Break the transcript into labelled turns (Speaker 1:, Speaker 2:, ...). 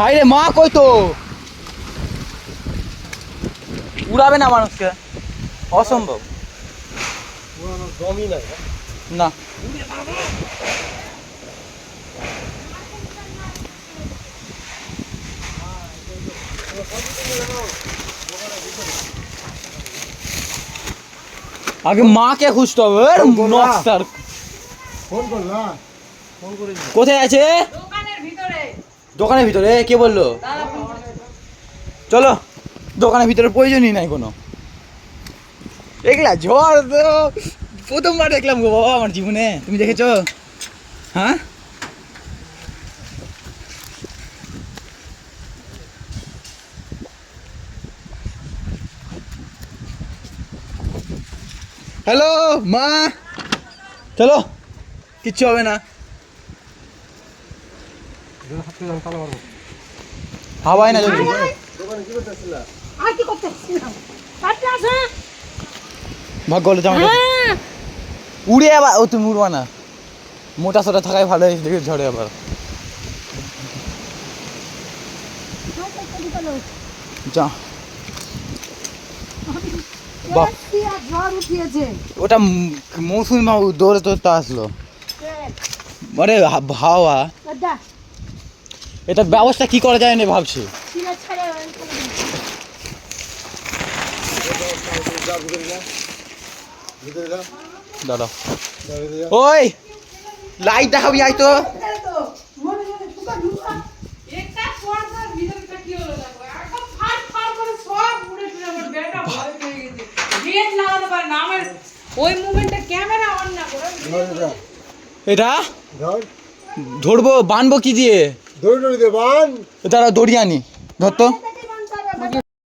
Speaker 1: হাইরে মা কই তো উড়াবে না মানুষকে, অসম্ভব। না আগে মাকে খুঁজতে হবে। কোথায় আছে? দোকানের ভিতরে। কে বললো? চলো, দোকানের ভিতরে প্রয়োজনই নাই কোনো। দেখলা ঝড় তো প্রথমবার দেখলাম গো বাবা আমার জীবনে। তুমি দেখেছো? হ্যাঁ হ্যালো মা, চলো, কিচ্ছু হবে না। হাওয়ায় না যদি ভাগ্য হলো জামা উড়ে আবার। ও তুমি উড়বা না, মোটা সোটা থাকাই ভালো। দেখে ঝড়ে আবার যা ওটা মৌসুমি মা দৌড়ে তো আসলো। আরে হাওয়া, এটা ব্যবস্থা কি করা যায় না ভাবছি। দাদা ওই লাইট দেখাবি, আয় তো। এটা ধরবো, বানবো কি দিয়ে? দাঁড়া দড়ি আনি, ধর তো।